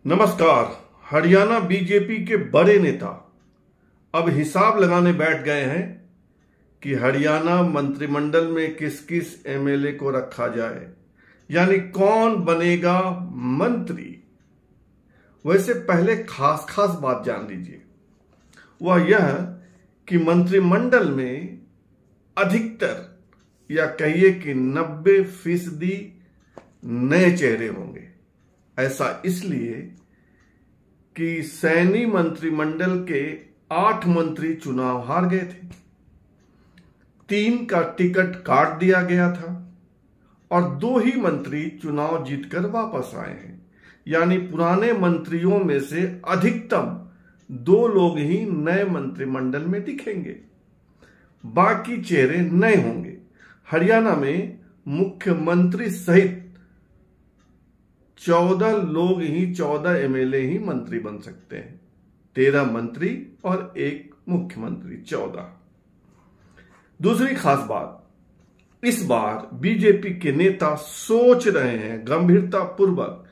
नमस्कार। हरियाणा बीजेपी के बड़े नेता अब हिसाब लगाने बैठ गए हैं कि हरियाणा मंत्रिमंडल में किस किस एमएलए को रखा जाए, यानी कौन बनेगा मंत्री। वैसे पहले खास बात जान लीजिए, वह यह कि मंत्रिमंडल में अधिकतर या कहिए कि 90% नए चेहरे होंगे। ऐसा इसलिए कि सैनी मंत्रिमंडल के 8 मंत्री चुनाव हार गए थे, 3 का टिकट काट दिया गया था और 2 ही मंत्री चुनाव जीतकर वापस आए हैं। यानी पुराने मंत्रियों में से अधिकतम 2 लोग ही नए मंत्रिमंडल में दिखेंगे, बाकी चेहरे नए होंगे। हरियाणा में मुख्यमंत्री सहित 14 लोग ही 14 एमएलए ही मंत्री बन सकते हैं, 13 मंत्री और 1 मुख्यमंत्री, 14। दूसरी खास बात, इस बार बीजेपी के नेता सोच रहे हैं गंभीरता पूर्वक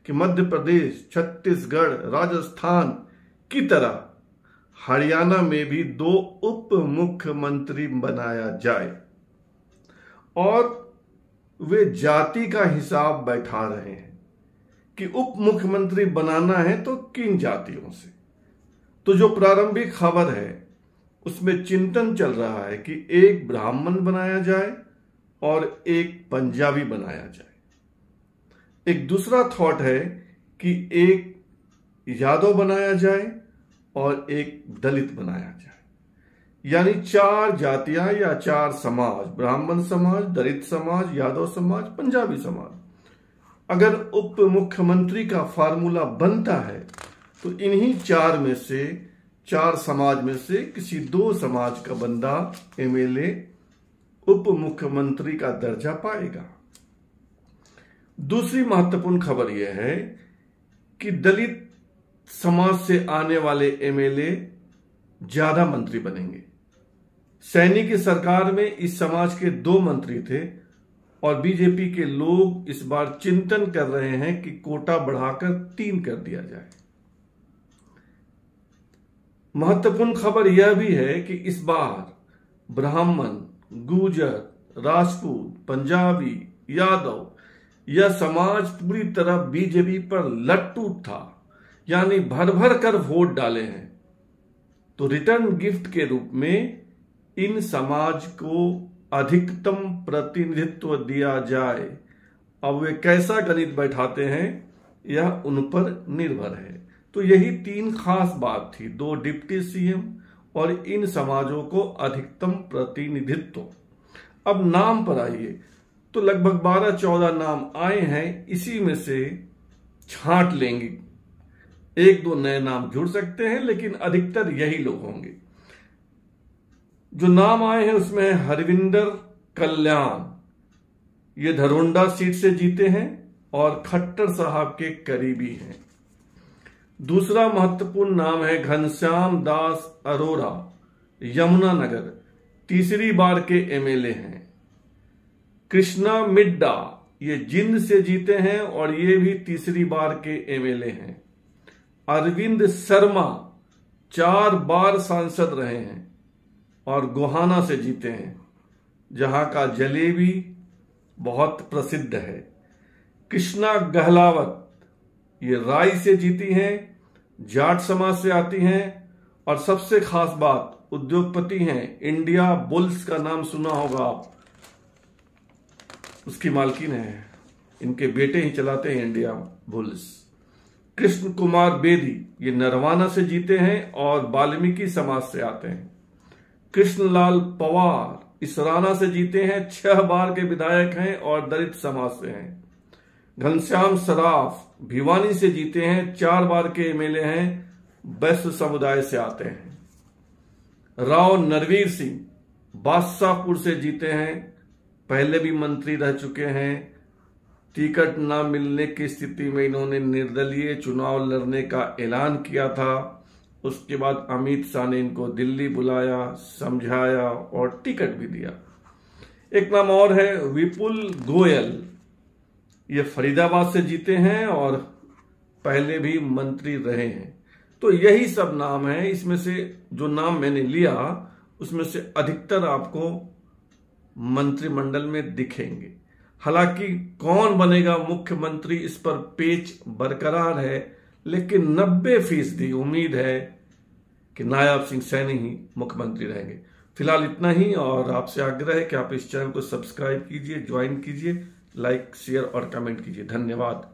कि मध्य प्रदेश, छत्तीसगढ़, राजस्थान की तरह हरियाणा में भी 2 उप मुख्यमंत्री बनाया जाए और वे जाति का हिसाब बैठा रहे हैं कि उप मुख्यमंत्री बनाना है तो किन जातियों से। तो जो प्रारंभिक खबर है उसमें चिंतन चल रहा है कि 1 ब्राह्मण बनाया जाए और 1 पंजाबी बनाया जाए। एक दूसरा थॉट है कि 1 यादव बनाया जाए और 1 दलित बनाया जाए, यानी 4 जातियां या 4 समाज, ब्राह्मण समाज, दलित समाज, यादव समाज, पंजाबी समाज। अगर उप मुख्यमंत्री का फार्मूला बनता है तो इन्हीं 4 में से, 4 समाज में से किसी 2 समाज का बंदा एमएलए उप मुख्यमंत्री का दर्जा पाएगा। दूसरी महत्वपूर्ण खबर यह है कि दलित समाज से आने वाले एमएलए ज्यादा मंत्री बनेंगे। सैनी की सरकार में इस समाज के 2 मंत्री थे और बीजेपी के लोग इस बार चिंतन कर रहे हैं कि कोटा बढ़ाकर 3 कर दिया जाए। महत्वपूर्ण खबर यह भी है कि इस बार ब्राह्मण, गुर्जर, राजपूत, पंजाबी, यादव यह समाज पूरी तरह बीजेपी पर लट्टू था, यानी भर भर कर वोट डाले हैं। तो रिटर्न गिफ्ट के रूप में इन समाज को अधिकतम प्रतिनिधित्व दिया जाए। अब वे कैसा गणित बैठाते हैं यह उन पर निर्भर है। तो यही 3 खास बात थी, 2 डिप्टी सीएम और इन समाजों को अधिकतम प्रतिनिधित्व। अब नाम पर आइए तो लगभग 12-14 नाम आए हैं, इसी में से छांट लेंगे। 1-2 नए नाम जुड़ सकते हैं, लेकिन अधिकतर यही लोग होंगे। जो नाम आए हैं उसमें है हरविंदर कल्याण, ये धरोंडा सीट से जीते हैं और खट्टर साहब के करीबी हैं। दूसरा महत्वपूर्ण नाम है घनश्याम दास अरोरा, यमुनानगर, तीसरी बार के एमएलए हैं। कृष्णा मिड्डा, ये जिंद से जीते हैं और ये भी तीसरी बार के एमएलए हैं। अरविंद शर्मा 4 बार सांसद रहे हैं और गोहाना से जीते हैं, जहां का जलेबी बहुत प्रसिद्ध है। कृष्णा गहलावत, ये राय से जीती हैं, जाट समाज से आती हैं और सबसे खास बात, उद्योगपति हैं। इंडिया बुल्स का नाम सुना होगा आप, उसकी मालकिन है, इनके बेटे ही चलाते हैं इंडिया बुल्स। कृष्ण कुमार बेदी, ये नरवाना से जीते हैं और वाल्मीकि समाज से आते हैं। कृष्णलाल पवार इसराना से जीते हैं, 6 बार के विधायक हैं और दलित समाज से हैं। घनश्याम सराफ भिवानी से जीते हैं, 4 बार के एमएलए हैं, वैश्य समुदाय से आते हैं। राव नरवीर सिंह बादशाहपुर से जीते हैं, पहले भी मंत्री रह चुके हैं। टिकट न मिलने की स्थिति में इन्होंने निर्दलीय चुनाव लड़ने का ऐलान किया था। उसके बाद अमित शाह ने इनको दिल्ली बुलाया, समझाया और टिकट भी दिया। एक नाम और है विपुल गोयल, ये फरीदाबाद से जीते हैं और पहले भी मंत्री रहे हैं। तो यही सब नाम है, इसमें से जो नाम मैंने लिया उसमें से अधिकतर आपको मंत्रिमंडल में दिखेंगे। हालांकि कौन बनेगा मुख्यमंत्री इस पर पेच बरकरार है, लेकिन 90% उम्मीद है कि नायब सिंह सैनी ही मुख्यमंत्री रहेंगे। फिलहाल इतना ही, और आपसे आग्रह है कि आप इस चैनल को सब्सक्राइब कीजिए, ज्वाइन कीजिए, लाइक शेयर और कमेंट कीजिए। धन्यवाद।